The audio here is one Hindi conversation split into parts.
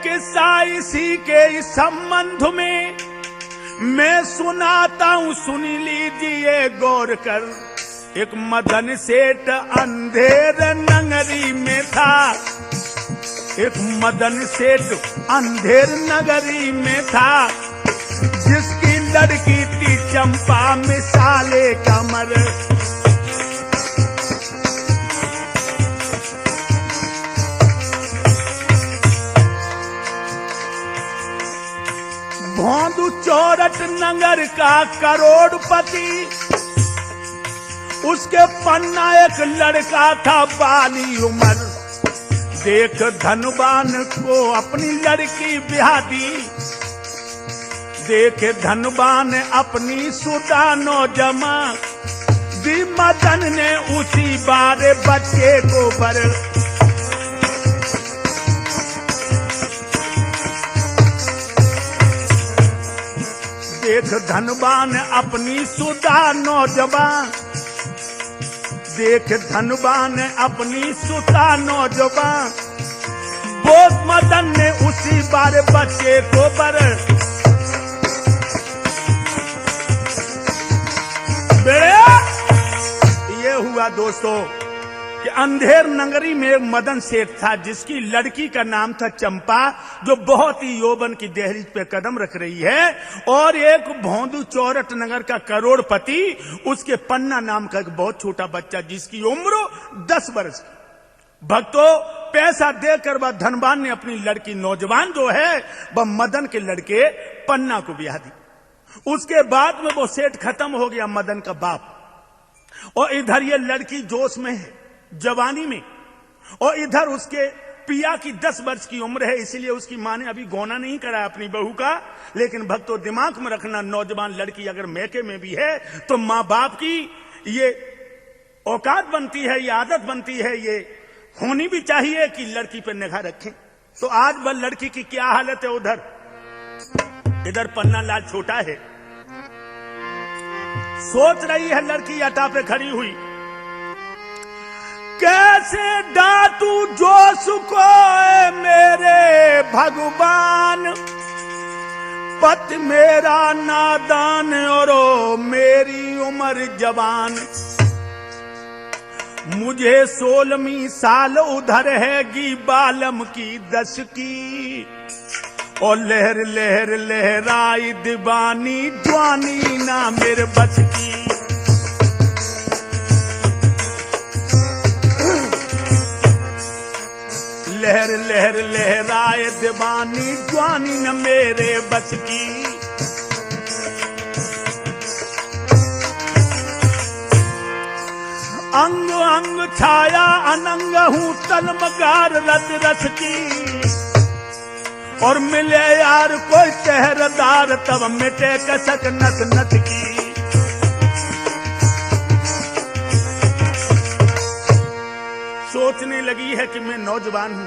किस्सा इसी के इस संबंध में मैं सुनाता हूं, सुन लीजिए गौर कर। एक मदन सेठ अंधेर नगरी में था, एक मदन सेठ अंधेर नगरी में था, जिसकी लड़की थी चंपा मिसाले कमर। भोंदू चौरठ नगर का करोड़पति, उसके पन्ना एक लड़का था बाली उमर। देख धनवान को अपनी लड़की ब्याह दी, देख धनवान अपनी सुदा नौजवान दी, मदन ने उसी बारे बच्चे को बर। देख धनवान अपनी सुदा नौजवान, देख धनवान अपनी सुदा नौजवान, बोध मदन ने उसी बारे बच्चे को बर। ये हुआ दोस्तों कि अंधेर नगरी में एक मदन सेठ था, जिसकी लड़की का नाम था चंपा, जो बहुत ही यौवन की दहलीज पे कदम रख रही है। और एक भोंदू चौरठ नगर का करोड़पति, उसके पन्ना नाम का एक बहुत छोटा बच्चा, जिसकी उम्र 10 वर्ष। भक्तों, पैसा देकर वह धनवान ने अपनी लड़की नौजवान जो है वह मदन के लड़के पन्ना को ब्याह दी। उसके बाद में वो सेठ खत्म हो गया, मदन का बाप। और इधर ये लड़की जोश में है, जवानी में, और इधर उसके पिया की 10 वर्ष की उम्र है, इसलिए उसकी मां ने अभी गौना नहीं करा अपनी बहू का। लेकिन भक्तों, दिमाग में रखना, नौजवान लड़की अगर मैके में भी है तो मां बाप की ये औकात बनती है, ये आदत बनती है, ये होनी भी चाहिए कि लड़की पर निगाह रखें। तो आज वह लड़की की क्या हालत है उधर, इधर पन्ना लाल छोटा है, सोच रही है लड़की अटा पे खड़ी हुई, कैसे डांटू जोश को मेरे भगवान, पति मेरा नादान और मेरी उम्र जवान। मुझे 16वीं साल उधर हैगी बालम की 10 की, और लहर लहर लहराई दीवानी जवानी ना मेरे बस की। लहर लहर लहराए दीवानी जवानी न मेरे बस की। अंग अंग छाया अनंग हूँ तलमगार रत रस की, और मिले यार कोई चेहरदार तब मिटे कसक नस नस की। सोचने लगी है कि मैं नौजवान हूं,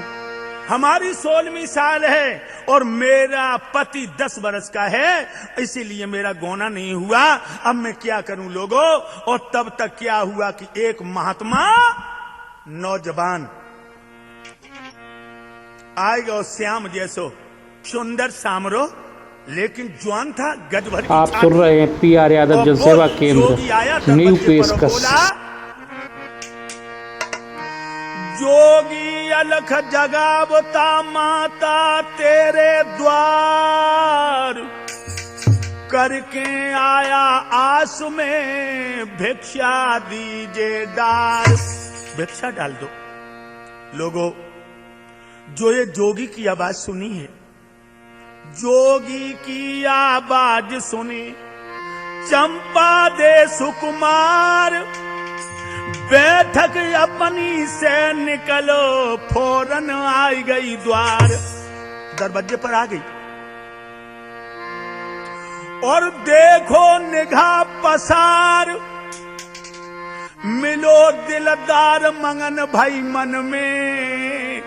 हमारी 16वीं साल है और मेरा पति 10 वर्ष का है, इसीलिए मेरा गौना नहीं हुआ। अब मैं क्या करूं लोगों। और तब तक क्या हुआ कि एक महात्मा नौजवान आएगा, और श्याम जैसो सुंदर सामरो, लेकिन जवान था, गज भर की। आप सुन रहे हैं पीआर यादव जन सेवा केंद्र, न्यू पेशकश। जोगी अलख जगावता माता तेरे द्वार, करके आया आस में भिक्षा दीजे डार। भिक्षा डाल दो लोगों। जो ये जोगी की आवाज सुनी है, जोगी की आवाज सुनी, चंपा दे सुकुमार, बैठक अपनी से निकलो, फौरन आई गई द्वार। दरवाजे पर आ गई और देखो निगाह पसार, मिलो दिलदार मंगन भाई मन में।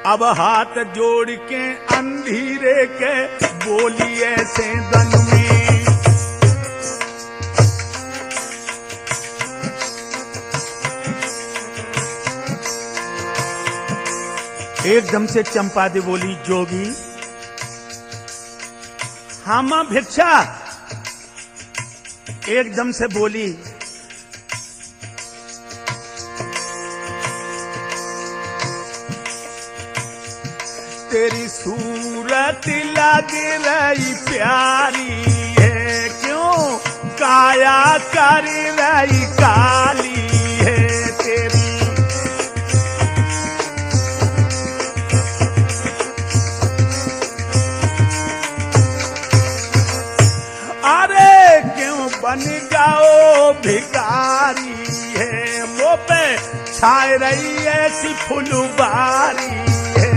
अब हाथ जोड़ के अंधेरे के बोली ऐसे दन में। एकदम से चंपा दे बोली, जोगी हाँ मां भिक्षा। एकदम से बोली, तेरी सूरत लग रही प्यारी है, क्यों काया कर रही काली है तेरी। अरे क्यों बन जाओ भिखारी है, मुंह पे छाए रही ऐसी फुलबारी है।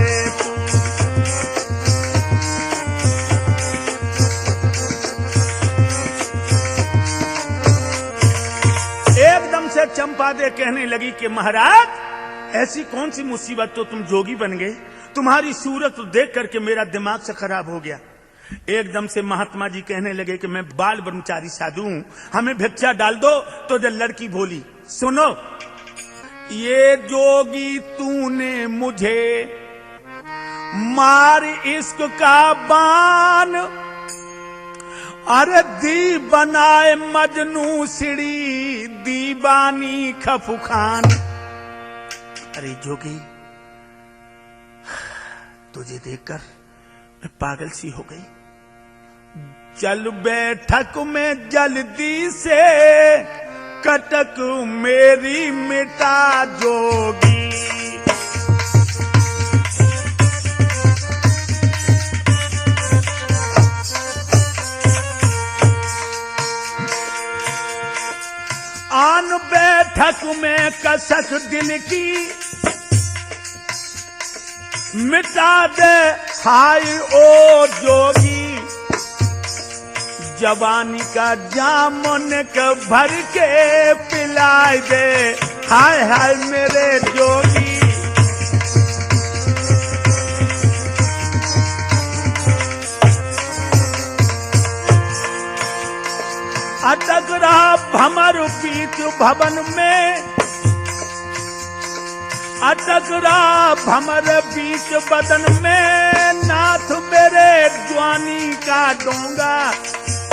एकदम से चंपा दे कहने लगी कि महाराज ऐसी कौन सी मुसीबत तो तुम जोगी बन गए, तुम्हारी सूरत देख करके मेरा दिमाग से खराब हो गया। एकदम से महात्मा जी कहने लगे कि मैं बाल ब्रह्मचारी साधु हूं, हमें भिक्षा डाल दो। तो जब लड़की बोली, सुनो ये जोगी तूने मुझे मार इश्क का बान, अरे दी बनाए मजनू सिड़ी दीवानी खफू खान। अरे जोगी तुझे देखकर मैं पागल सी हो गई, चल बैठक में जल्दी से कटक मेरी मिटा जोगी। आन बैठक में कसक दिल की मिटा दे हाय ओ जोगी, जवानी का जामुन के भर के पिलाए दे हाय हाय मेरे जोगी। अटक रहा भमर बीच भवन में, अटक रहा भमर बीच बदन में, नाथ मेरे जवानी का डोंगा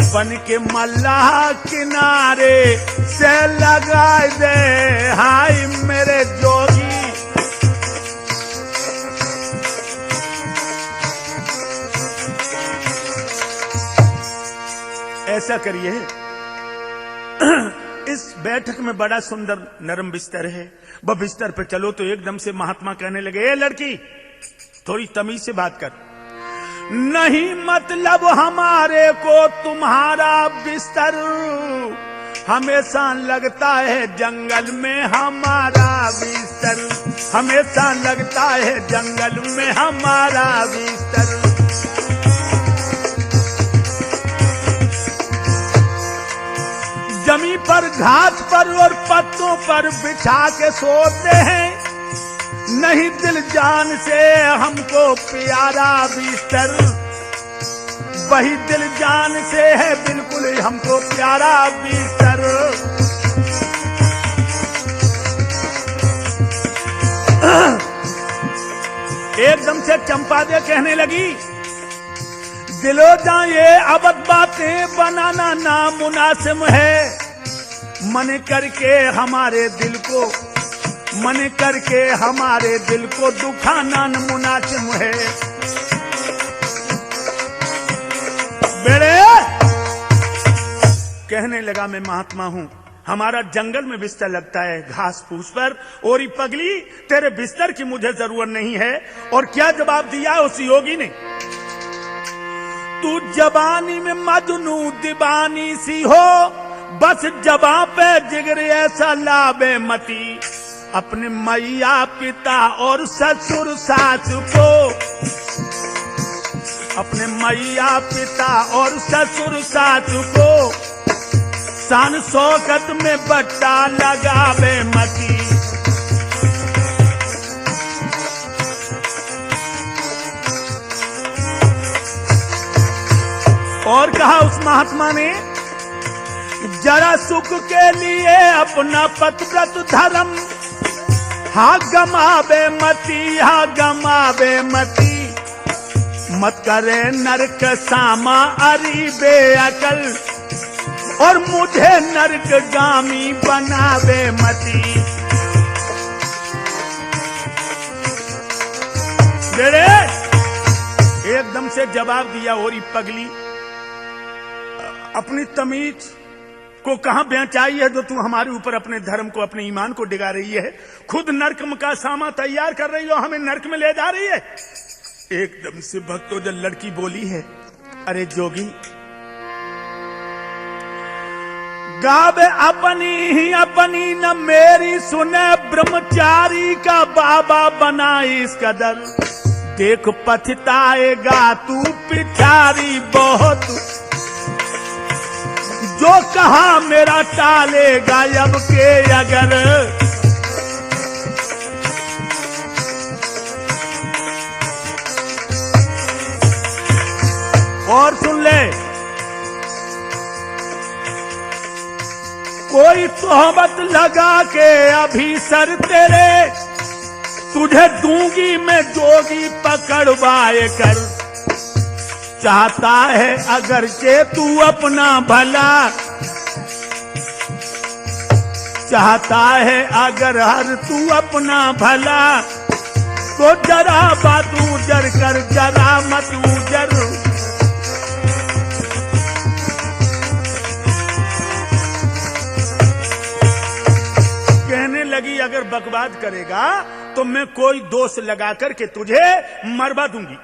बन के मल्लाह किनारे से लगा दे हाय मेरे जोगी। ऐसा करिए, इस बैठक में बड़ा सुंदर नरम बिस्तर है, वह बिस्तर पे चलो। तो एकदम से महात्मा कहने लगे, ए लड़की थोड़ी तमीज से बात कर, नहीं मतलब हमारे को तुम्हारा बिस्तर, हमेशा लगता है जंगल में हमारा बिस्तर, हमेशा लगता है जंगल में हमारा बिस्तर। जमी पर घास पर और पत्तों पर बिछा के सोते हैं, नहीं दिल जान से हमको प्यारा बिस्तर, वही दिल जान से है बिल्कुल हमको प्यारा बिस्तर। एकदम से चंपा दे कहने लगी, दिलो जाए अबद बातें बनाना नामुनासिब है, मन करके हमारे दिल को, मन करके हमारे दिल को दुखाना मुनासिब है। बेड़े कहने लगा, मैं महात्मा हूं, हमारा जंगल में बिस्तर लगता है घास फूस पर, और ये पगली तेरे बिस्तर की मुझे जरूरत नहीं है। और क्या जवाब दिया उस योगी ने, तू जवानी में मजनू दीवानी सी हो, बस जबा पे जिगर ऐसा लाबे मती, अपने मैया पिता और ससुर सास को, अपने मैया पिता और ससुर सास को शान शौकत में बट्टा लगावे मती। और कहा उस महात्मा ने, जरा सुख के लिए अपना पतिव्रत धर्म हा गमावे मती, हा गमावे मती, मत करे नरक सामा अरी बेअकल, और मुझे नरक गामी बनावे मती। बेड़े एकदम से जवाब दिया, और पगली अपनी तमीज को कहां बेचाई है जो तू हमारे ऊपर अपने धर्म को, अपने ईमान को डिगा रही है। खुद नरक का सामा तैयार कर रही हो, हमें नरक में ले जा रही है। एकदम से भक्तों जब लड़की बोली है, अरे जोगी गावे अपनी ही अपनी न मेरी सुने, ब्रह्मचारी का बाबा बना इस कदर, देख पछताएगा तू पिछारी बहुत, जो कहा मेरा टालेगा अब के अगर। और सुन ले, कोई तोहमत लगा के अभी सर तेरे, तुझे दूंगी मैं जोगी पकड़वाए कर। चाहता है अगर के तू अपना भला, चाहता है अगर हर तू अपना भला, तो जरा बात उजर कर, जरा मत उजर। कहने लगी अगर बकवाद करेगा तो मैं कोई दोष लगा करके तुझे मरवा दूंगी।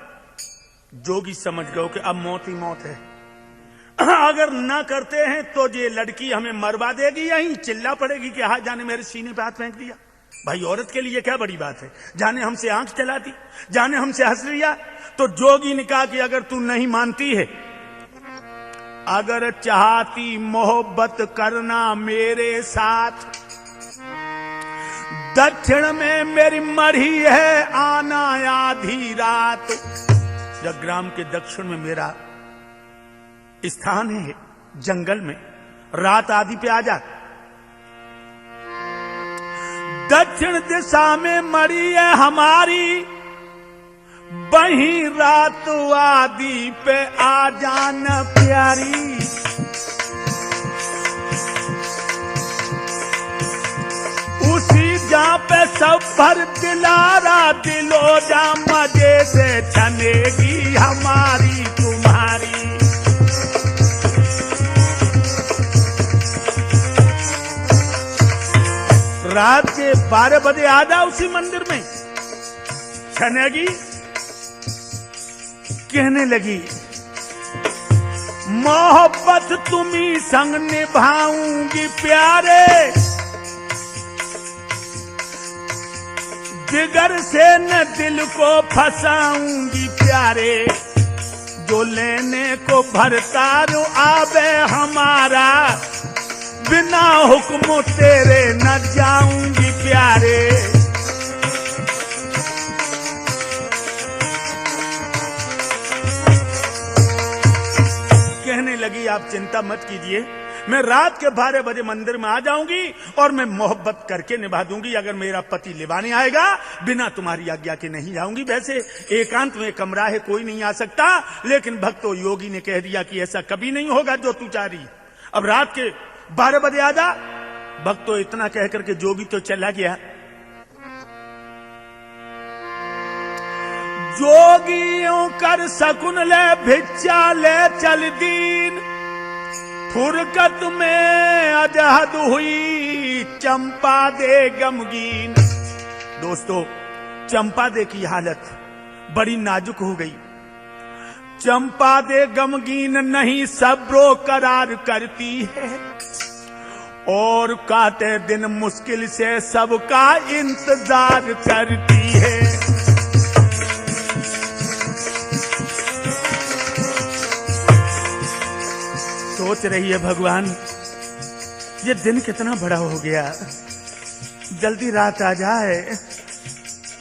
जोगी समझ गए कि अब मौत ही मौत है, अगर ना करते हैं तो ये लड़की हमें मरवा देगी, यहीं चिल्ला पड़ेगी कि हाथ जाने मेरे सीने पे हाथ फेंक दिया। भाई औरत के लिए क्या बड़ी बात है, जाने हमसे आंख चला दी, जाने हमसे हंस लिया। तो जोगी ने कहा कि अगर तू नहीं मानती है, अगर चाहती मोहब्बत करना मेरे साथ, दक्षिण में मेरी मढ़ी है आना आधी रात। जगग्राम के दक्षिण में मेरा स्थान है, जंगल में, रात आदि पे आ जा। दक्षिण दिशा में मड़ी है हमारी, वहीं रात आदि पे आ जाना प्यारी। उसी जहाँ पे सब भर दिलारा दिलो, जा मजे से छनेगी हमारी तुम्हारी। रात के 12 बजे आ जा उसी मंदिर में, छनेगी। कहने लगी मोहब्बत तुम्ही संग निभाऊंगी प्यारे, जिगर से न दिल को फंसाऊंगी प्यारे। जो लेने को भरतारू आवे हमारा, बिना हुक्म तेरे न जाऊंगी प्यारे। कहने लगी आप चिंता मत कीजिए, मैं रात के 12 बजे मंदिर में आ जाऊंगी और मैं मोहब्बत करके निभा दूंगी। अगर मेरा पति लिवाने आएगा, बिना तुम्हारी आज्ञा के नहीं जाऊंगी। वैसे एकांत में कमरा है, कोई नहीं आ सकता, लेकिन भक्तों योगी ने कह दिया कि ऐसा कभी नहीं होगा जो तू चाह रही। अब रात के 12 बजे आ जा। भक्तों इतना कह करके जोगी तो चला गया। जोगियों कर सकुन ले भिक्षा ले चल दीन, फुरकत में अजहद हुई चंपा दे गमगीन। दोस्तों चंपा दे की हालत बड़ी नाजुक हो गई। चंपा दे गमगीन नहीं सब्रो करार करती है, और काटे दिन मुश्किल से सबका इंतजार करती है। सोच रही है भगवान ये दिन कितना बड़ा हो गया, जल्दी रात आ जाए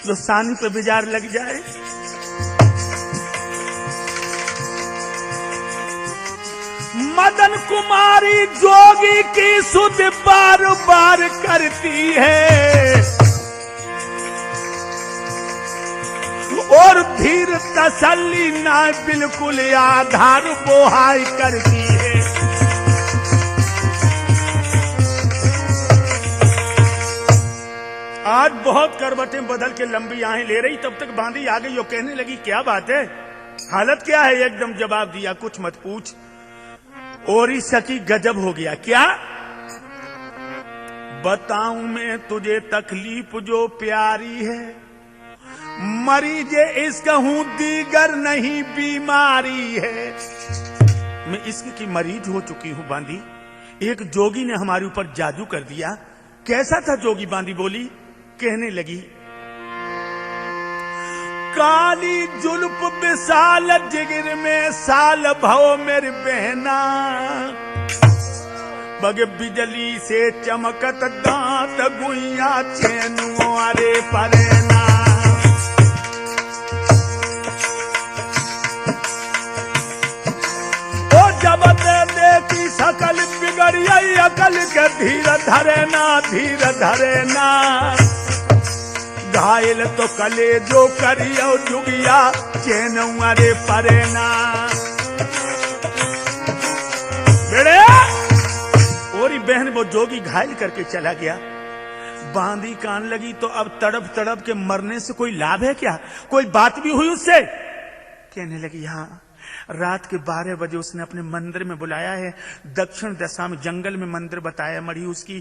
जो सानी पे बाजार लग जाए। मदन कुमारी जोगी की सुध बार बार करती है, और धीर तसल्ली ना बिल्कुल आधार बोहाई करती है। आज बहुत करवटें बदल के लंबी आहें ले रही, तब तक बांदी आ गई और कहने लगी क्या बात है, हालत क्या है? एकदम जवाब दिया, कुछ मत पूछ। और ही सकी गजब हो गया। क्या बताऊं मैं तुझे तकलीफ जो प्यारी है, मरीजे इसका हूं दीगर नहीं बीमारी है। मैं इश्क की मरीज हो चुकी हूं बांदी। एक जोगी ने हमारे ऊपर जादू कर दिया। कैसा था जोगी? बांदी बोली, कहने लगी, काली जुल्फ विशाल जिगर में साल भव मेरी बहना, बगे बिजली से चमकत दांत गुइया चैनुओं अरे परेना। ओ जब देखी सकल बिगड़िया अकल के धीर धरे ना, घायल तो कले जो करियो जुगिया चैनुआ रे परेना। बेड़े और बहन वो जोगी घायल करके चला गया। बांदी कान लगी तो अब तड़प तड़प के मरने से कोई लाभ है क्या? कोई बात भी हुई उससे? कहने लगी, हाँ, रात के 12 बजे उसने अपने मंदिर में बुलाया है। दक्षिण दिशा में जंगल में मंदिर बताया मड़ी उसकी।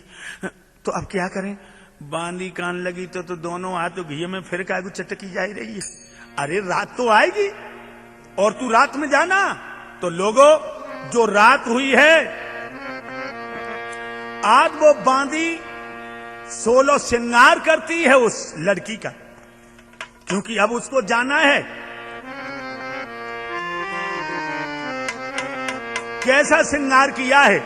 तो अब क्या करें? बांदी कान लगी तो दोनों हाथ घी में फिर कागू चटकी जा रही है। अरे रात तो आएगी और तू रात में जाना। तो लोगों, जो रात हुई है, आज वो बांदी 16 श्रृंगार करती है उस लड़की का, क्योंकि अब उसको जाना है। कैसा श्रृंगार किया है?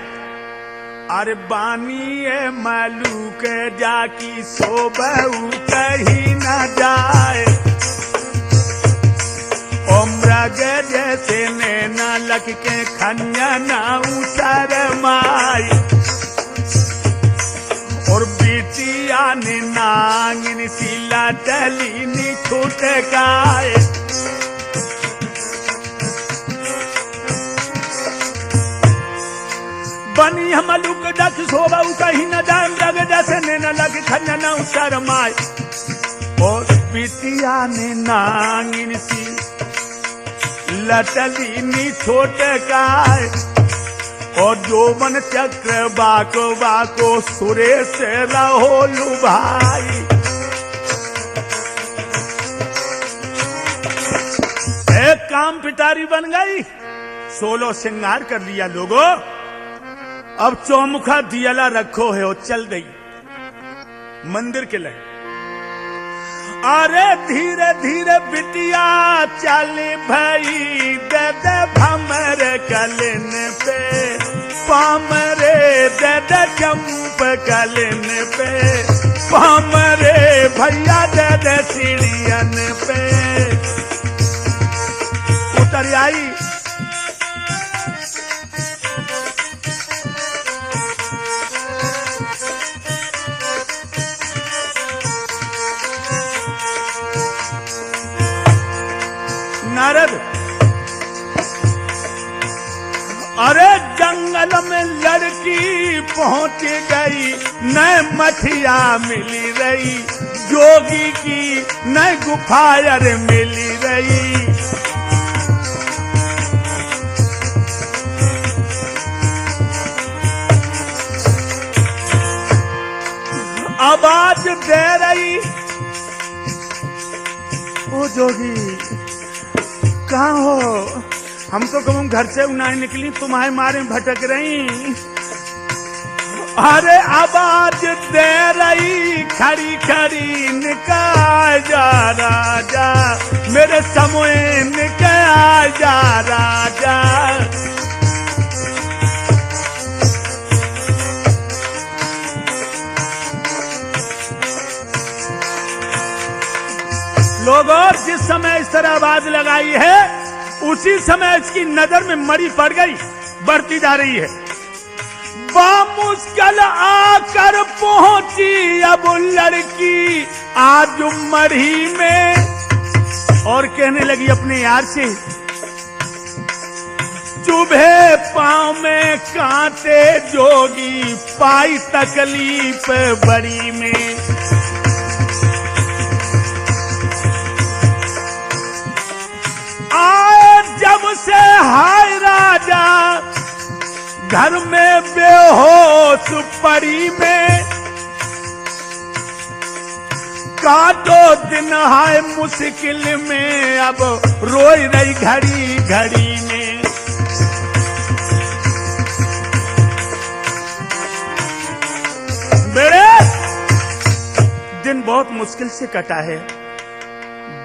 अरे बानी है मालू के जाकी सोबहू कहीं न जाए, मृग जैसे नैना लग के खन्या ना उतर माई, और बिटिया ने नांगिन सिला टली नी छूट गाए। बनी हम लुक डक सोबहू कहीं न जाए, मृग जैसे नैना लग खन्या ना उतर माई, और बिटिया ने नांगिन सी लटली नी छोट गाय, और जोबन चक्र बाको सुरेश रहो लुभाई। एक काम पिटारी बन गई, 16 श्रृंगार कर लिया लोगों। अब चौमुखा दियला रखो है और चल गई मंदिर के लिए। अरे धीरे धीरे बिटिया चली भई, दे दे भमर कलिन पे पामरे, दे दे चंप कलिन पे पामरे, भैया दे दे सीढ़ियन पे। उतर आई नारद। अरे जंगल में लड़की पहुंच गई, न मठिया मिली रही, जोगी की न गुफायर मिली रही। आवाज दे रही, ओ जोगी कहाँ हो? हम तो कहूँ घर से उन्हें निकली, तुम्हारे मारे भटक रही। अरे आवाज दे रही खड़ी खड़ी, निकाल जा राजा मेरे समोए, निकाल जा राजा। लोगों, जिस समय इस तरह आवाज लगाई है, उसी समय इसकी नजर में मड़ी पड़ गई, बढ़ती जा रही है। बामुश्किल आकर पहुंची अब लड़की आज मड़ी में, और कहने लगी अपने यार से, चुभे पांव में कांटे जोगी, पाई तकलीफ बड़ी में। आए जब से हाय राजा, घर में बेहोश पड़ी में, काटो दिन हाय मुश्किल में, अब रोई रही घड़ी घड़ी में। मेरे दिन बहुत मुश्किल से कटा है।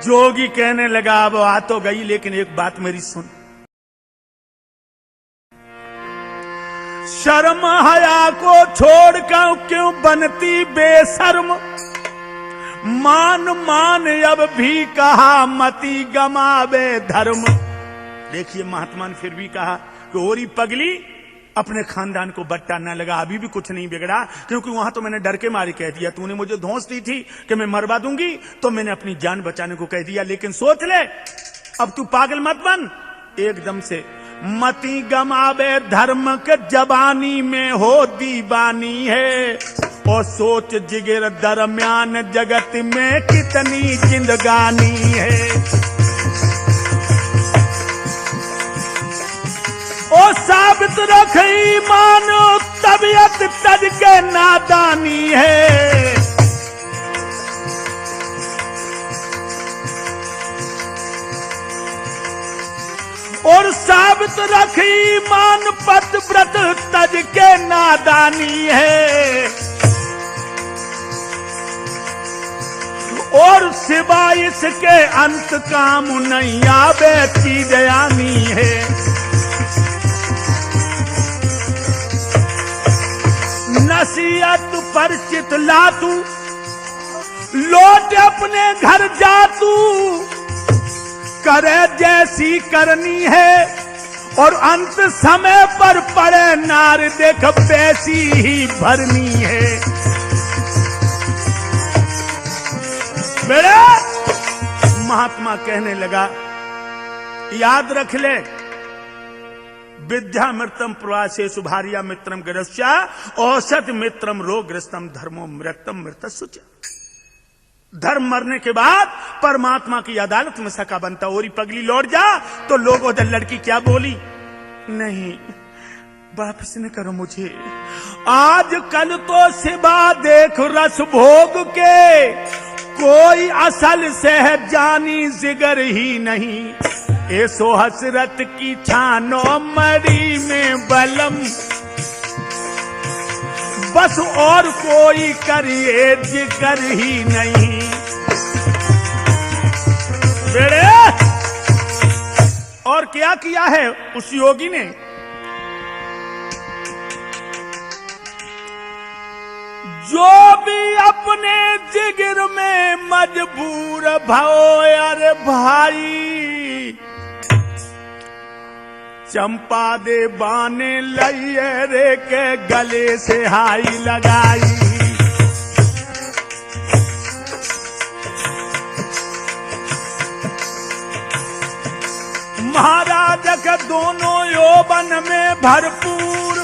जोगी कहने लगा, अब आ तो गई, लेकिन एक बात मेरी सुन। शर्म हया को छोड़कर क्यों बनती बेशर्म, मान मान अब भी कहा मती गमावे धर्म। देखिए महात्मा ने फिर भी कहा कि ओरी पगली, अपने खानदान को बट्टा न लगा, अभी भी कुछ नहीं बिगड़ा, क्योंकि वहां तो मैंने डर के मारे कह दिया। तूने मुझे धौंस दी थी कि मैं मरवा दूंगी, तो मैंने अपनी जान बचाने को कह दिया, लेकिन सोच ले, अब तू पागल मत बन एकदम से। मती गमावे धर्म के जबानी में हो दीवानी है, और सोच जिगर दरमियान जगत में कितनी जिंदगानी है। ओ साबित रख ईमान तबियत तज के नादानी है। और साबित रख ईमान पद व्रत तज के नादानी है। और सिवाय इसके अंत काम नहीं आवे चीज आनी है। नसीहत परिचित ला तू, लौट अपने घर जा तू, करे जैसी करनी है, और अंत समय पर पड़े नार देख वैसी ही भरनी है। मेरे महात्मा कहने लगा, याद रख ले, विद्या मृतम प्रवासे सुभार्या मित्रम गिरस्या, औसत मित्रम रोगग्रस्तम धर्मो मृतम मृत सुच। धर्म मरने के बाद परमात्मा की अदालत में सका बनता। ओरी पगली लौट जा, तो लोगों ने लड़की क्या बोली, नहीं वापस न करो मुझे, आज कल तो सिवा देख रस भोग के, कोई असल सह जानी जिगर ही नहीं। ऐसो हसरत की छानो मरी में बलम, बस और कोई करिए जिक्र ही नहीं। बेड़े और क्या किया है उस योगी ने, जो भी अपने जिगर में मजबूर भो, अरे भाई चंपा दे बाने लइए रे के गले से हाई लगाई। महाराज के दोनों यौवन में भरपूर,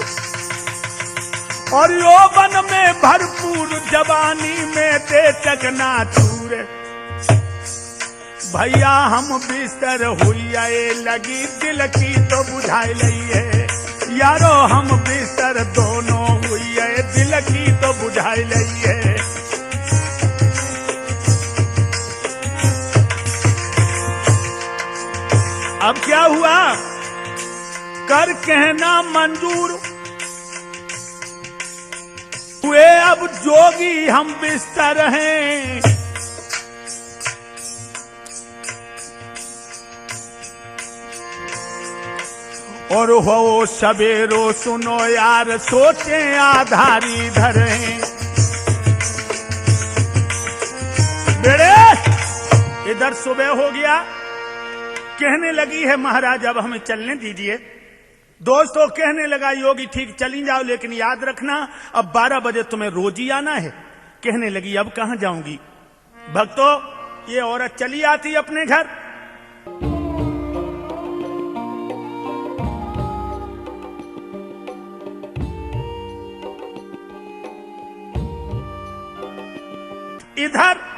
और यौवन में भरपूर जवानी में दे चकनाचूर। भैया हम बिस्तर हुई आए लगी, दिल की तो बुझाई लई है। यारो हम बिस्तर दोनों हुई है, दिल की तो बुझाई लई है। अब क्या हुआ, कर कहना मंजूर हुए, अब जोगी हम बिस्तर हैं। और हो सवेरो सुनो यार, सोचे आधारी धरे। बेड़े इधर सुबह हो गया, कहने लगी है महाराज अब हमें चलने दीजिए। दोस्तों कहने लगा योगी ठीक चली जाओ, लेकिन याद रखना अब 12 बजे तुम्हें रोज ही आना है। कहने लगी अब कहां जाऊंगी। भक्तों ये औरत चली आती अपने घर, इधर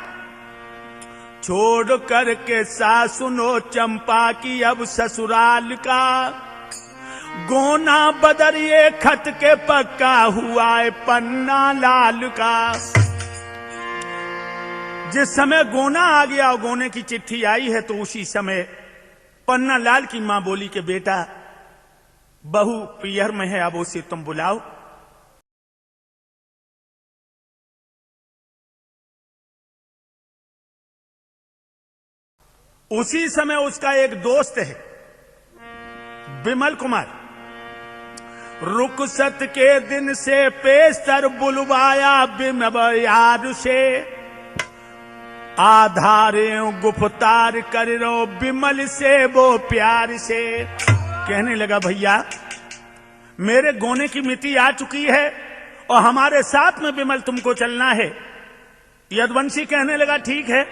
छोड़ करके सासुनो चंपा की अब ससुराल का, गोना बदरिए खत के पक्का हुआ है पन्ना लाल का। जिस समय गोना आ गया और गोने की चिट्ठी आई है तो उसी समय पन्ना लाल की मां बोली कि बेटा बहू पियर में है, अब उसे तुम बुलाओ। उसी समय उसका एक दोस्त है विमल कुमार, रुखसत के दिन से पेशतर बुलवाया बिमबयार से, आधारे गुफ्तार कर रो बिमल से वो प्यार से। कहने लगा भैया मेरे गोने की मिति आ चुकी है और हमारे साथ में बिमल तुमको चलना है। यदुवंशी कहने लगा ठीक है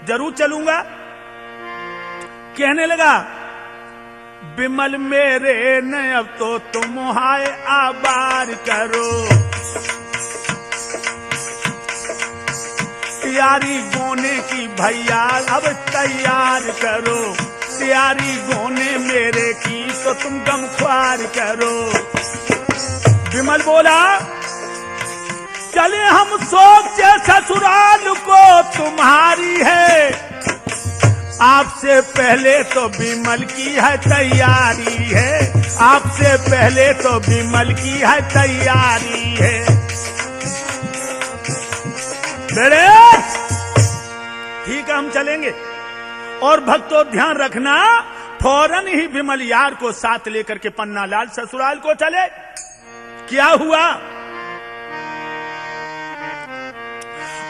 जरूर चलूंगा। कहने लगा बिमल मेरे न अब तो तुम हाय आबार करो, तैयारी गोने की भैया अब तैयार करो, तैयारी गोने मेरे की तो तुम गमख्वार करो। विमल बोला चले हम सोचे ससुराल को तुम्हारी है, आपसे पहले तो विमल की है तैयारी है, आपसे पहले तो विमल की है तैयारी है। बेरे ठीक है हम चलेंगे। और भक्तों ध्यान रखना फौरन ही विमल यार को साथ लेकर के पन्ना लाल ससुराल को चले। क्या हुआ?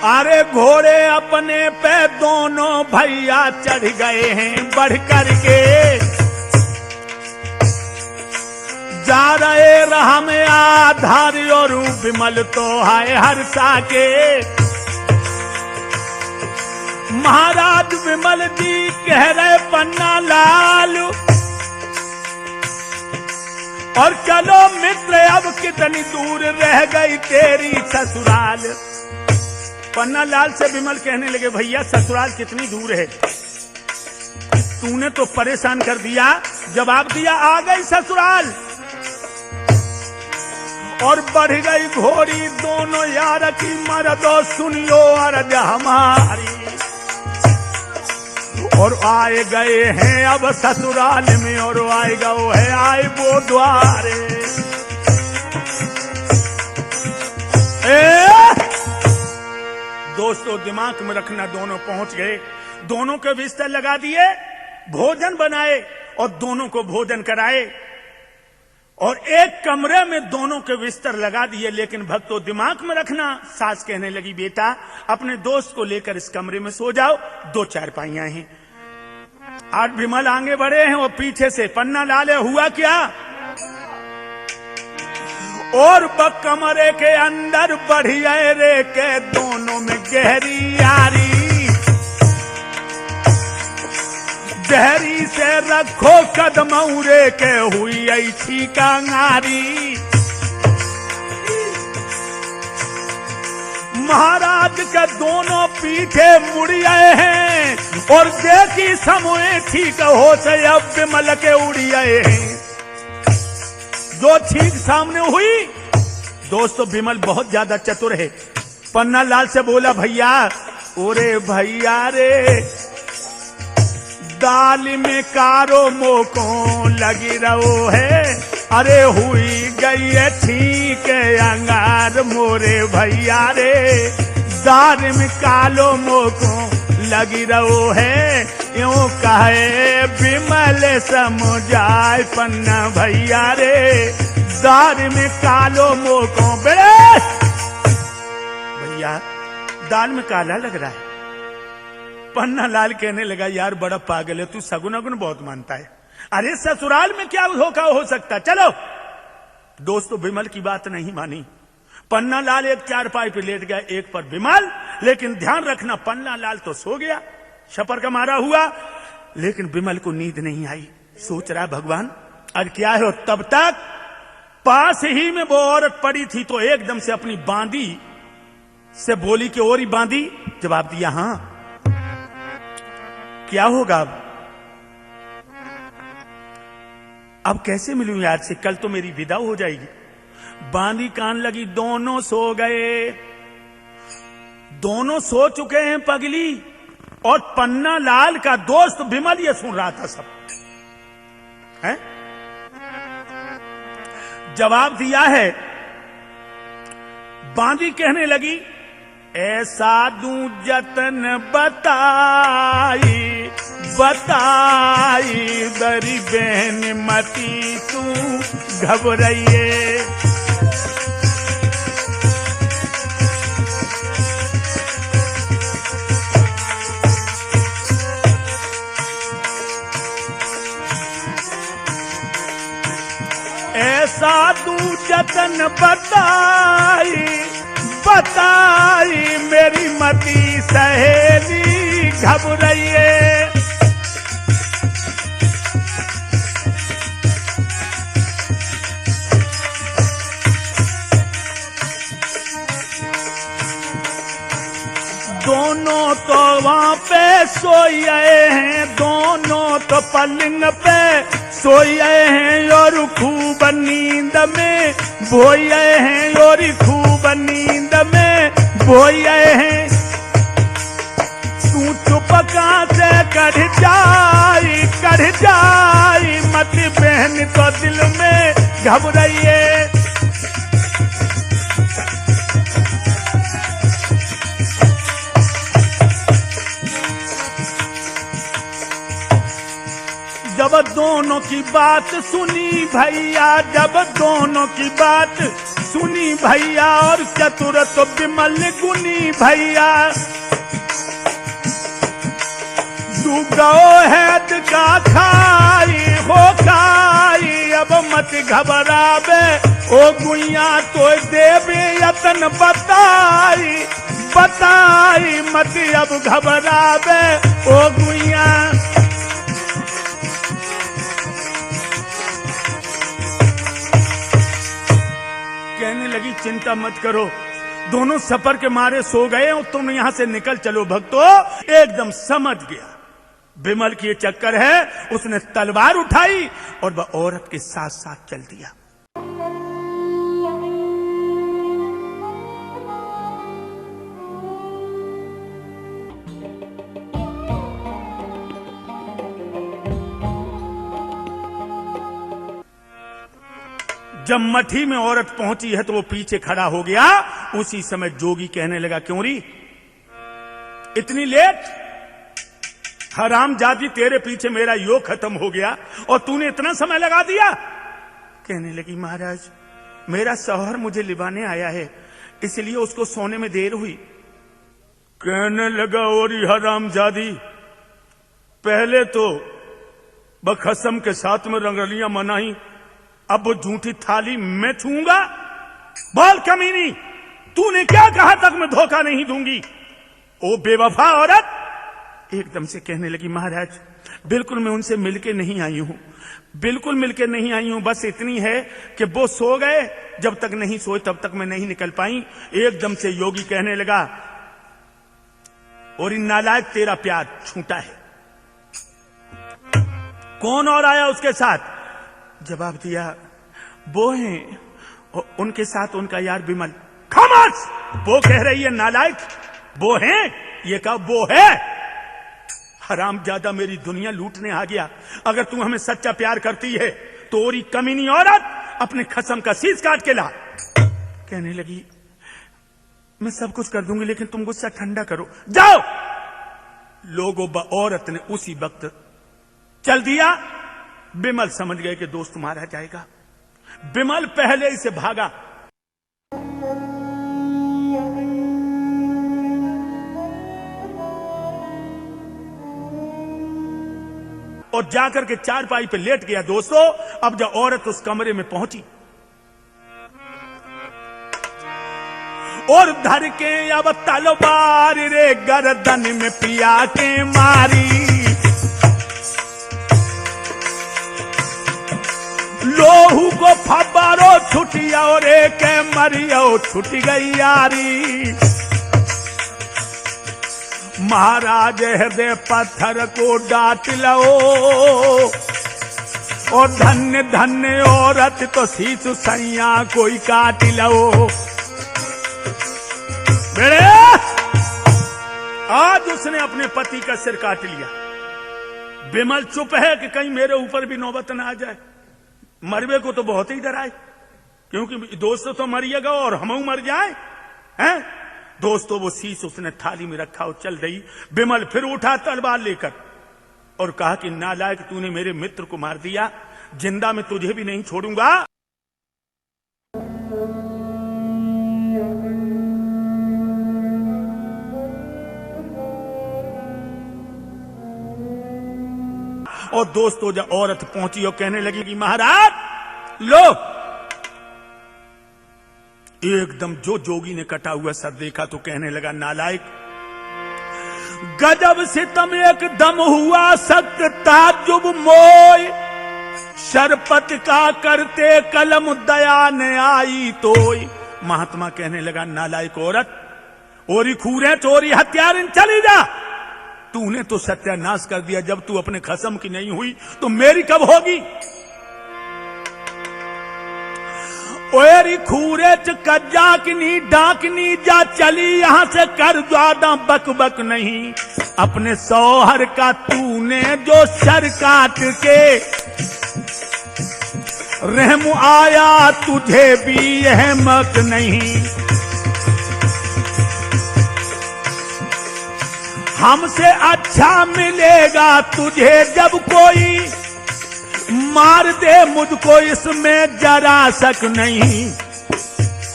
अरे घोड़े अपने पे दोनों भैया चढ़ गए हैं बढ़ करके, जा रहे राह में आधार और विमल तो है हर्षा के। महाराज विमल जी कह रहे पन्ना लाल और चलो मित्र अब कितनी दूर रह गई तेरी ससुराल। पन्ना लाल से विमल कहने लगे भैया ससुराल कितनी दूर है, तूने तो परेशान कर दिया। जवाब दिया आ गई ससुराल। और बढ़ गई घोड़ी दोनों यार की मर्दो सुन लो अर्ज हमारी, और आए गए हैं अब ससुराल में और आएगा वो है आए वो द्वारे। दोस्तों दिमाग में रखना दोनों पहुंच गए, दोनों के बिस्तर लगा दिए, भोजन बनाए और दोनों को भोजन कराए और एक कमरे में दोनों के बिस्तर लगा दिए। लेकिन भक्तों दिमाग में रखना सास कहने लगी बेटा अपने दोस्त को लेकर इस कमरे में सो जाओ, 2 चारपाइयां हैं। आज विमल आगे बढ़े हैं और पीछे से पन्ना लाल है। हुआ क्या? और कमरे के अंदर बढ़िया रे के दोनों में गहरी यारी, गहरी से रखो कदम उरे के हुई ऐसी कांगारी। महाराज के दोनों पीछे मुड़ आए हैं और देखी समूह ठीक हो से अब विमल के उड़ी आए हैं। जो छींक सामने हुई, दोस्तों विमल बहुत ज्यादा चतुर है। पन्ना लाल से बोला भैया ओरे भैया रे दाल में कारो मोको लगी रहो है, अरे हुई गई है ठीक अंगार मोरे भैया रे दाल में कालो मोको लगी रहो है। यूं कहे विमल समझाए पन्ना भैया रे दाल में कालो मोको। भैया दाल में काला लग रहा है। पन्ना लाल कहने लगा यार बड़ा पागल है तू, सगुन अगुन बहुत मानता है। अरे ससुराल में क्या धोखा हो सकता, चलो। दोस्तों विमल की बात नहीं मानी। पन्ना लाल एक चारपाई पे लेट गया, एक पर विमल। लेकिन ध्यान रखना पन्ना लाल तो सो गया, छपर का मारा हुआ, लेकिन विमल को नींद नहीं आई। सोच रहा भगवान आज क्या है। और तब तक पास ही में वो औरत पड़ी थी तो एकदम से अपनी बांदी से बोली कि ओरी बांदी जवाब दिया, हां। क्या होगा अब कैसे मिलूं यार से, कल तो मेरी विदा हो जाएगी। बांधी कान लगी, दोनों सो गए, दोनों सो चुके हैं पगली। और पन्ना लाल का दोस्त विमल ये सुन रहा था सब है। जवाब दिया है, बांधी कहने लगी, ऐसा दूं जतन बताई बताई, दरी बहन मती तू घबराइए। ऐसा तू जतन बताई बताई, मेरी मती सहेली घबराइए। दोनों तो वहां पे सोए हैं, दोनों तो पलंग पे सोए हैं, और खूब नींद में बोए हैं, और खूब नींद में बोए हैं। तू चुपका से कढ़ जाई मत बहन, तो दिल में घबराइए। जब दोनों की बात सुनी भैया, जब दोनों की बात सुनी भैया, और चतुर तो विमल गुनी भैया। दुगो है का खाई हो खाई, अब मत घबरावे ओ गुइया, तो देवे यतन बताई बताई, मत अब घबरावे ओ गुइया। कहने लगी, चिंता मत करो, दोनों सफर के मारे सो गए और तुम यहां से निकल चलो भक्तों। एकदम समझ गया विमल की ये चक्कर है। उसने तलवार उठाई और वह औरत के साथ साथ चल दिया। जब मठी में औरत पहुंची है तो वो पीछे खड़ा हो गया। उसी समय जोगी कहने लगा, क्यों री इतनी लेट? हरामजादी, तेरे पीछे मेरा योग खत्म हो गया और तूने इतना समय लगा दिया। कहने लगी, महाराज मेरा शौहर मुझे लिबाने आया है, इसलिए उसको सोने में देर हुई। कहने लगा, और हरामजादी, पहले तो बखसम के साथ में रंगलियां मनाई, अब वो झूठी थाली मैं छूंगा? बोल कमीनी, तूने क्या कहा तक मैं धोखा नहीं दूंगी? ओ बेवफा औरत! एकदम से कहने लगी, महाराज बिल्कुल मैं उनसे मिलके नहीं आई हूं, बिल्कुल मिलके नहीं आई हूं। बस इतनी है कि वो सो गए, जब तक नहीं सोए तब तक मैं नहीं निकल पाई। एकदम से योगी कहने लगा, और इन नालायक तेरा प्यार छूटा है। कौन और आया उसके साथ? जवाब दिया, वो हैं, उनके साथ उनका यार विमल। खामोश! वो कह रही है नालायक, वो हैं? ये कहा वो है। हरामजादा मेरी दुनिया लूटने आ गया। अगर तू हमें सच्चा प्यार करती है तो ओरी कमीनी औरत अपने खसम का शीश काट के ला। कहने लगी, मैं सब कुछ कर दूंगी, लेकिन तुम गुस्सा ठंडा करो, जाओ। लोगों औरत ने उसी वक्त चल दिया। विमल समझ गए कि दोस्त मारा जाएगा। विमल पहले ही से भागा। और जाकर के चारपाई पे लेट गया। दोस्तों, अब जब औरत उस कमरे में पहुंची और धर के अब तलवार रे गर्दन में पिया के मारी, लोहू को फब्बारो छुटिया और एक मरियो छुट गई यारी। महाराज हृदय पत्थर को डांट लो, और धन्य धन्य औरत तो शीश सैया कोई काट लो। बेड़े आज उसने अपने पति का सिर काट लिया। बिमल चुप है कि कहीं मेरे ऊपर भी नौबत ना आ जाए। मरवे को तो बहुत ही डराए, क्योंकि दोस्त तो मरिएगा और हम मर जाए हैं। दोस्तों वो शीश उसने थाली में रखा और चल गई। बिमल फिर उठा तलवार लेकर और कहा कि नालायक, तूने मेरे मित्र को मार दिया, जिंदा में तुझे भी नहीं छोड़ूंगा। और दोस्तों जब औरत पहुंची और कहने लगी कि महाराज लो, एकदम जो जोगी ने कटा हुआ सर देखा तो कहने लगा नालायक, गजब सितम एकदम हुआ सख्त ताज्जुब मोय, शरपत का करते कलम दया न आई तोय। महात्मा कहने लगा नालायक औरत, ओरी खूरे चोरी हत्यारिन चली जा, तूने तो सत्यानाश कर दिया। जब तू अपने खसम की नहीं हुई तो मेरी कब होगी। ओरी खूरे च कज्जाकनी डाकनी जा चली यहां से, कर ज्यादा बक बक नहीं, अपने सौहर का तूने जो सर काट के, रहम आया तुझे भी यह मत नहीं। हमसे अच्छा मिलेगा तुझे जब कोई मार दे मुझको, इसमें जरा शक नहीं।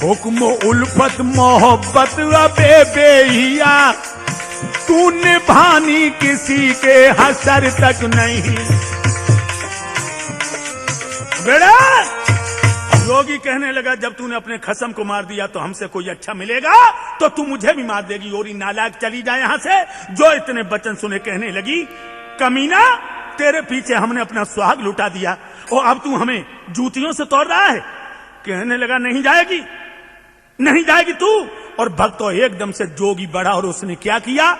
हुक्म उल्फत मोहब्बत अबे बेहिया, तू निभानी किसी के हसर तक नहीं। बेड़ा योगी कहने लगा, जब तूने अपने खसम को मार दिया तो हमसे कोई अच्छा मिलेगा तो तू मुझे भी मार देगी। और नालायक चली जाए यहां से। जो इतने वचन सुने कहने लगी, कमीना तेरे पीछे हमने अपना सुहाग लुटा दिया और अब तू हमें जूतियों से तोड़ रहा है। कहने लगा नहीं जाएगी, नहीं जाएगी तू। और भक्त तो एकदम से जोगी बढ़ा और उसने क्या किया,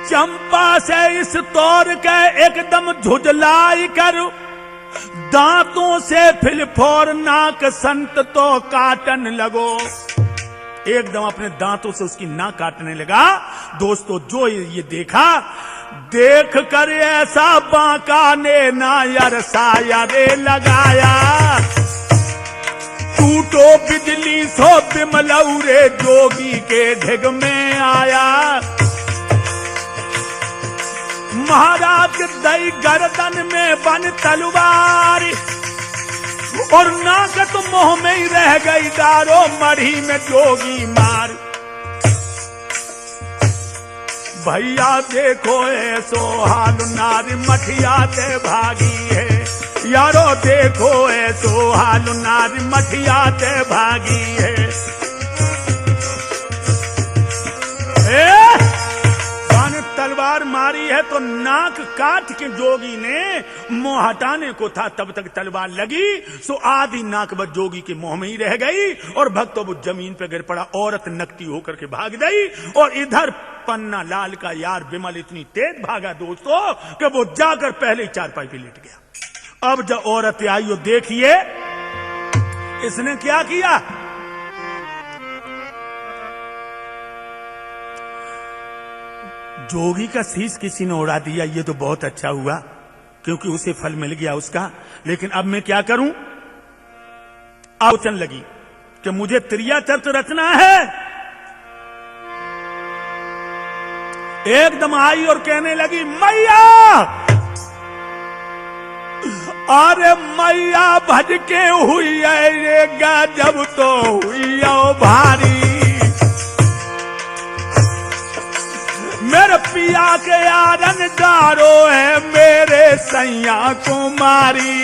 चंपा से इस तौर के एकदम झुझलाई कर, दांतों से फिलफोर नाक संत तो काटन लगो। एकदम अपने दांतों से उसकी नाक काटने लगा। दोस्तों जो ये देखा, देख कर ऐसा बांका ने ना यरसाया रे लगाया, टूटो बिजली सो बिमलौरे जोगी के ढिग में आया। महाराज दई गर्दन में बन तलवार, और नाक तो मुंह में ही रह गई दारो, मढ़ी में जोगी मार। भैया देखो ऐसो हाल नारी मठिया से भागी है, यारो देखो ऐसो हाल नारी मठिया से भागी है। तलवार मारी है तो नाक काट के जोगी ने मुंह हटाने को था, तब तक तलवार लगी सो आधी नाक बस जोगी के मुंह में ही रह गई। और भक्त वो जमीन पे गिर पड़ा। औरत नकटी होकर के भाग गई। और इधर पन्ना लाल का यार बिमल इतनी तेज भागा दोस्तों कि वो जाकर पहले ही चारपाई पे लेट गया। अब जब औरत आई और देखिए इसने क्या किया, जोगी का शीश किसी ने उड़ा दिया। ये तो बहुत अच्छा हुआ क्योंकि उसे फल मिल गया उसका। लेकिन अब मैं क्या करूं, आलोचन लगी कि मुझे त्रिया चरित्र रचना है। एकदम आई और कहने लगी, मैया अरे मैया भज के हुई है गजब तो हुई भारी, मेरे पिया के आरन डारो है मेरे सैया कुमारी।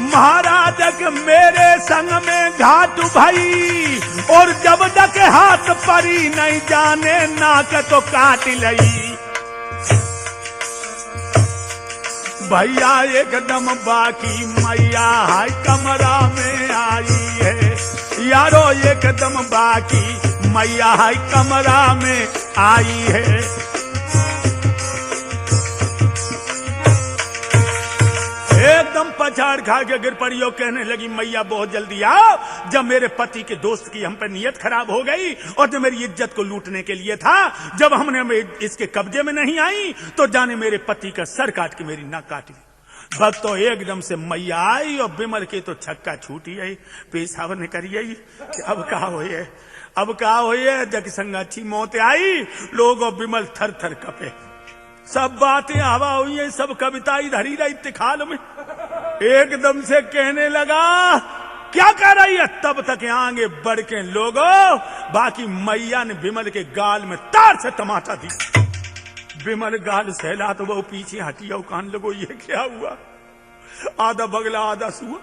महाराज के मेरे संग में घाट भई, और जब तक हाथ परी नहीं जाने नाक तो काट लई। भैया एकदम बाकी मैया हाय कमरा में आई है, यारो एकदम बाकी मैया हाय कमरा में आई है। एकदम पछाड़ खा के गिर पड़ी और कहने लगी मैया बहुत जल्दी आओ। जब मेरे पति के दोस्त की हम पे नीयत खराब हो गई और जो मेरी इज्जत को लूटने के लिए था, जब हमने इसके कब्जे में नहीं आई तो जाने मेरे पति का सर काट के मेरी नाक काटी। भक्त तो एकदम से मैया आई और बिमल के तो छक्का छूटी आई, पेशाब ने करी आई। अब कहा होए, अब कहा होए, जग संग अच्छी मौत आई। लोग और बिमल थर थर कपे, सब बातें हवा हुई है, सब कविताई धरी रही इत्तिखाल में। एकदम से कहने लगा क्या कर रही है, तब तक आगे बढ़ के लोगों बाकी मैया ने बिमल के गाल में तार से टमाटा दी। बिमल गाल सहला तो वो पीछे हटिया कान लगो, ये क्या हुआ? आधा बगला आधा सुआ।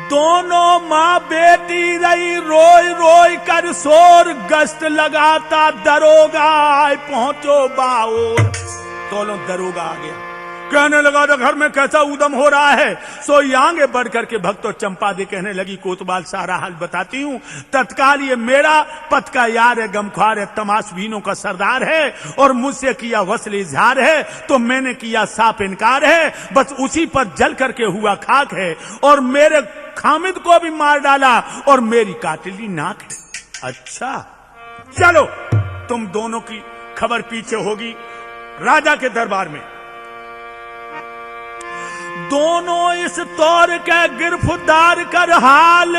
दोनों माँ बेटी रही रोई रोई कर शोर, गश्त लगाता दरोगा आए पहुंचो बाओर। दोनों दरोगा आ गया, कहने लगा तो घर में कैसा उदम हो रहा है। सो आगे बढ़ करके भक्त चंपा दे कहने लगी कोतवाल सारा हाल बताती हूँ। तत्काल ये मेरा पत का यार है, गमख्वार है, तमाशबीनों का सरदार है और मुझसे किया वस्ल इजहार है, तो मैंने किया साफ इनकार है। बस उसी पर जल करके हुआ खाक है और मेरे खामिद को भी मार डाला और मेरी कातिली नाक है। अच्छा चलो, तुम दोनों की खबर पीछे होगी राजा के दरबार में। दोनों इस तौर के गिरफ्तार कर हाल,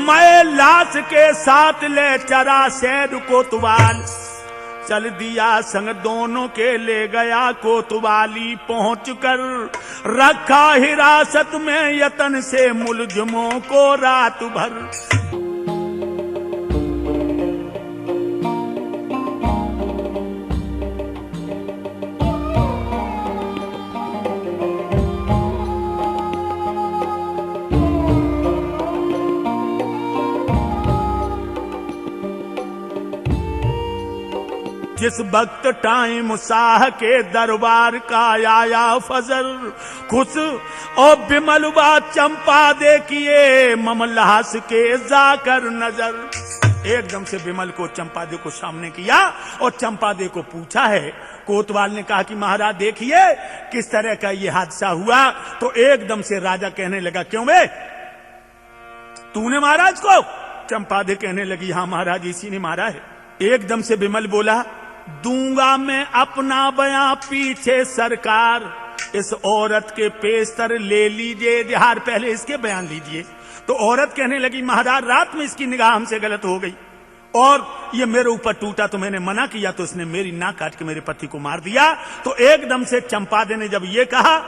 मैं लाश के साथ ले चरा सैद कोतवाल। चल दिया संग दोनों के ले गया कोतवाली, पहुंच कर रखा हिरासत में यतन से मुलजमों को रात भर। जिस वक्त टाइम शाह के दरबार का आया फजर, खुश और बिमलवा चंपा देखिए ममलास के जाकर नजर। एकदम से बिमल को चंपा दे को सामने किया और चंपा दे को पूछा है। कोतवाल ने कहा कि महाराज देखिए किस तरह का ये हादसा हुआ। तो एकदम से राजा कहने लगा क्यों बे, तूने महाराज को? चंपा दे कहने लगी हाँ महाराज इसी ने मारा है। एकदम से बिमल बोला दूंगा मैं अपना बयां पीछे सरकार, इस औरत के पेस्तर ले लीजिए इजहार, पहले इसके बयान लीजिए। तो औरत कहने लगी महाराज रात में इसकी निगाह हमसे गलत हो गई और ये मेरे ऊपर टूटा तो मैंने मना किया तो इसने मेरी नाक काट के मेरे पति को मार दिया। तो एकदम से चंपादे ने जब ये कहा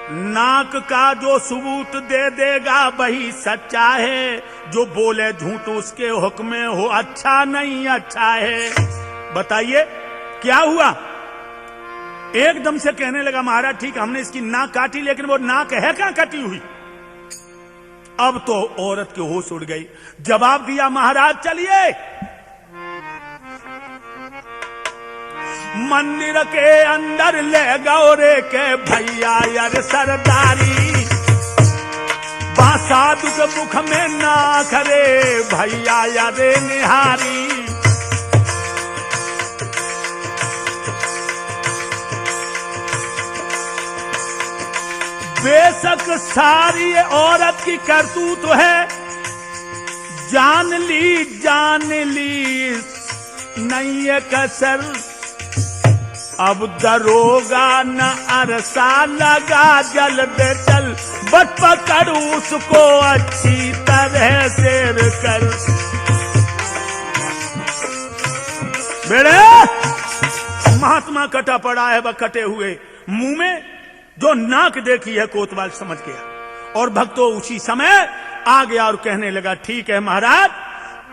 नाक का जो सबूत दे देगा वही सच्चा है, जो बोले झूठ उसके हुक्म में हो अच्छा नहीं अच्छा है। बताइए क्या हुआ? एकदम से कहने लगा महाराज ठीक हमने इसकी नाक काटी लेकिन वो नाक है कहां कटी हुई। अब तो औरत के होश उड़ गई। जवाब दिया महाराज चलिए मंदिर के अंदर ले गौरे के भैया यार सरदारी, बासादु के मुख में ना करे भैया यार निहारी। बेशक सारी औरत की करतूत है, जान ली नहीं है कसर। अब दरोगा न अरसा लगा जल दे चल, बट पकड़ उसको अच्छी तरह से कर। बेड़े महात्मा कटा पड़ा है वह कटे हुए मुंह में जो नाक देखी है कोतवाल समझ गया और भक्तों उसी समय आ गया और कहने लगा ठीक है महाराज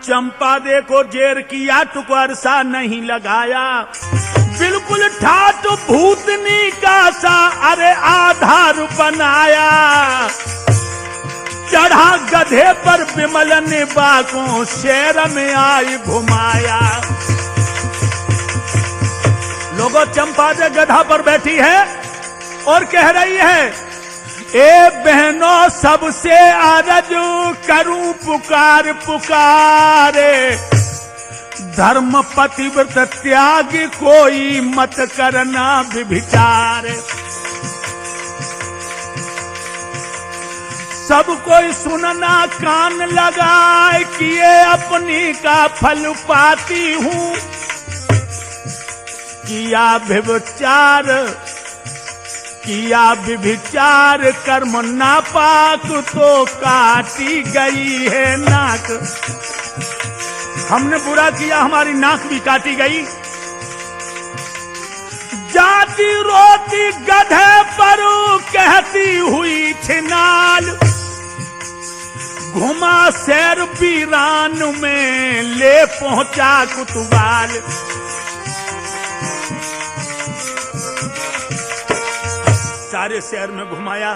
चंपा दे को जेर किया टुको अरसा नहीं लगाया, बिल्कुल ठाट भूतनी का सा अरे आधार बनाया। चढ़ा गधे पर विमल ने बाकों शहर में आई घुमाया। लोगों, चंपा जो गधा पर बैठी है और कह रही है, ए बहनों सबसे आरज़ू करूं पुकार पुकारे, धर्म पतिव्रत त्याग कोई मत करना विभिचार। सब कोई सुनना कान लगाए कि ये अपनी का फल पाती हूं, किया विभिचार कर्म नापाक तो काटी गई है नाक। हमने बुरा किया, हमारी नाक भी काटी गई। जाती रोती गधे पर कहती हुई छिनाल, घुमा शहर वीरान में ले पहुंचा कुतुबाल। सारे शहर में घुमाया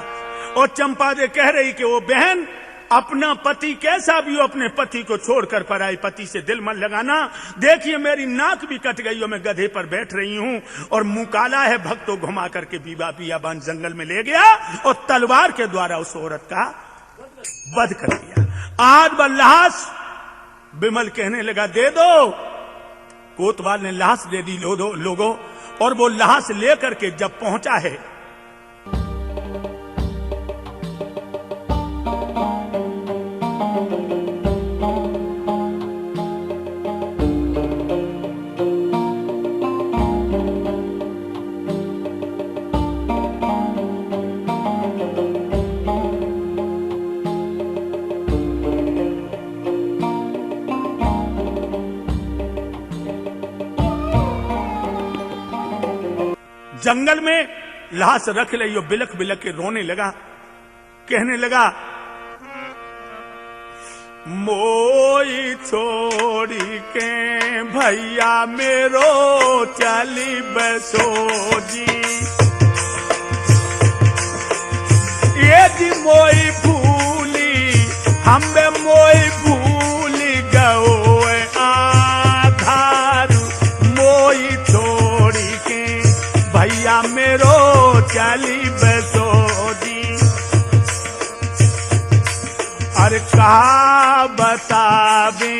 और चंपा जी कह रही कि वो बहन, अपना पति कैसा भी हो, अपने पति को छोड़कर पराई पति से दिल मत लगाना। देखिए मेरी नाक भी कट गई और मैं गधे पर बैठ रही हूं और मुंह काला है। भक्तों घुमा करके बीबा बियाबान जंगल में ले गया और तलवार के द्वारा उस औरत का वध कर दिया। आज वह लाश, विमल कहने लगा दे दो, कोतवाल ने लाश दे दी लोगों, और वो लाश लेकर के जब पहुंचा है, जंगल में लाश रख लियो, बिलख बिलख के रोने लगा, कहने लगा, मोई छोड़ी के भैया मेरो चली बसो जी, ये जी मोई भूली हमें मोई भूली गो आधार, मोई छोड़ी के भैया मेरो चली बसो जी। अरे का बतावे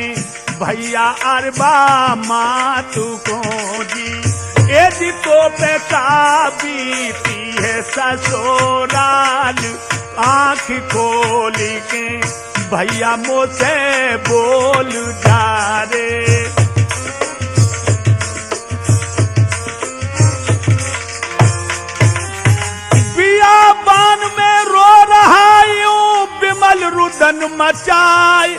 भैया अरबा मातू को जी, ए जी तो पे का बीती है ससुराल, आँख खोली के भैया मुझसे बोल जा रे। बियाबान में रो रहा यूं विमल रुदन मचाए,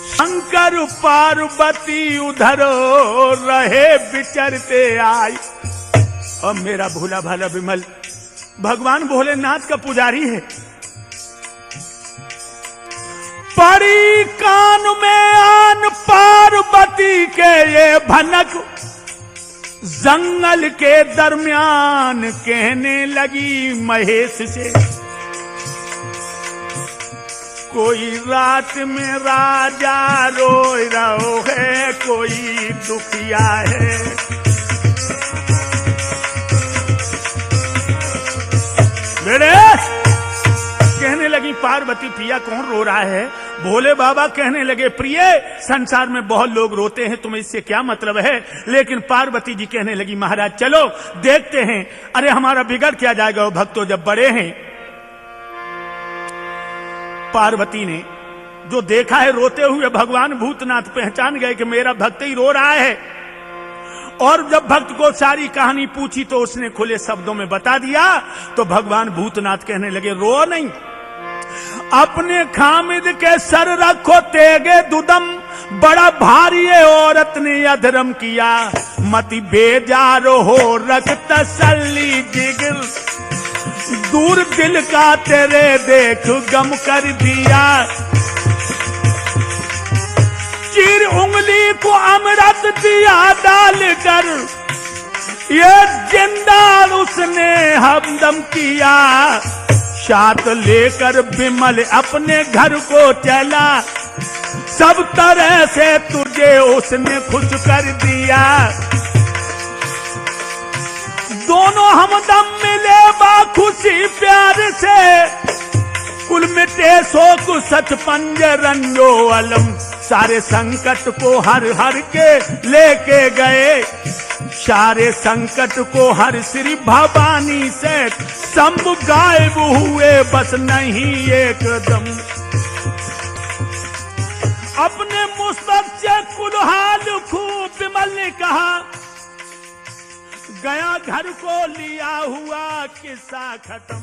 शंकर पार्वती उधर रहे विचरते आए। और मेरा भूला भाला विमल भगवान भोलेनाथ का पुजारी है। पड़ी कान में आन पार्वती के ये भनक, जंगल के दरमियान कहने लगी महेश से, कोई रात में राजा रोए रहो है, कोई दुखिया है। बेड़े कहने लगी पार्वती, पिया कौन रो रहा है? भोले बाबा कहने लगे, प्रिय संसार में बहुत लोग रोते हैं, तुम्हें इससे क्या मतलब है? लेकिन पार्वती जी कहने लगी, महाराज चलो देखते हैं। अरे हमारा बिगड़ क्या जाएगा, वो भक्तों जब बड़े हैं। पार्वती ने जो देखा है रोते हुए भगवान भूतनाथ पहचान गए कि मेरा भक्त ही रो रहा है। और जब भक्त को सारी कहानी पूछी तो उसने खुले शब्दों में बता दिया। तो भगवान भूतनाथ कहने लगे, रो नहीं, अपने खामिद के सर रखो तेगे दुदम, बड़ा भारी औरत ने अधर्म किया, मति बेजारो हो रख तसल्ली जिगर, दूर दिल का तेरे देख गम कर दिया, चीर उंगली को अमृत दिया डालकर, ये जिंदा उसने हमदम किया, साथ लेकर विमल अपने घर को चला, सब तरह से तुझे उसने खुश कर दिया। दोनों हमदम मिले खुशी प्यार से, कुल मिटे शोक सच पंजरंजो अलम, सारे संकट को हर हर के लेके गए, सारे संकट को हर श्री भवानी से, शंभु गायब हुए बस नहीं एकदम। अपने मुस्तक से कुलहाल खूब विमल ने कहा, गया घर को लिया हुआ किस्सा खत्म।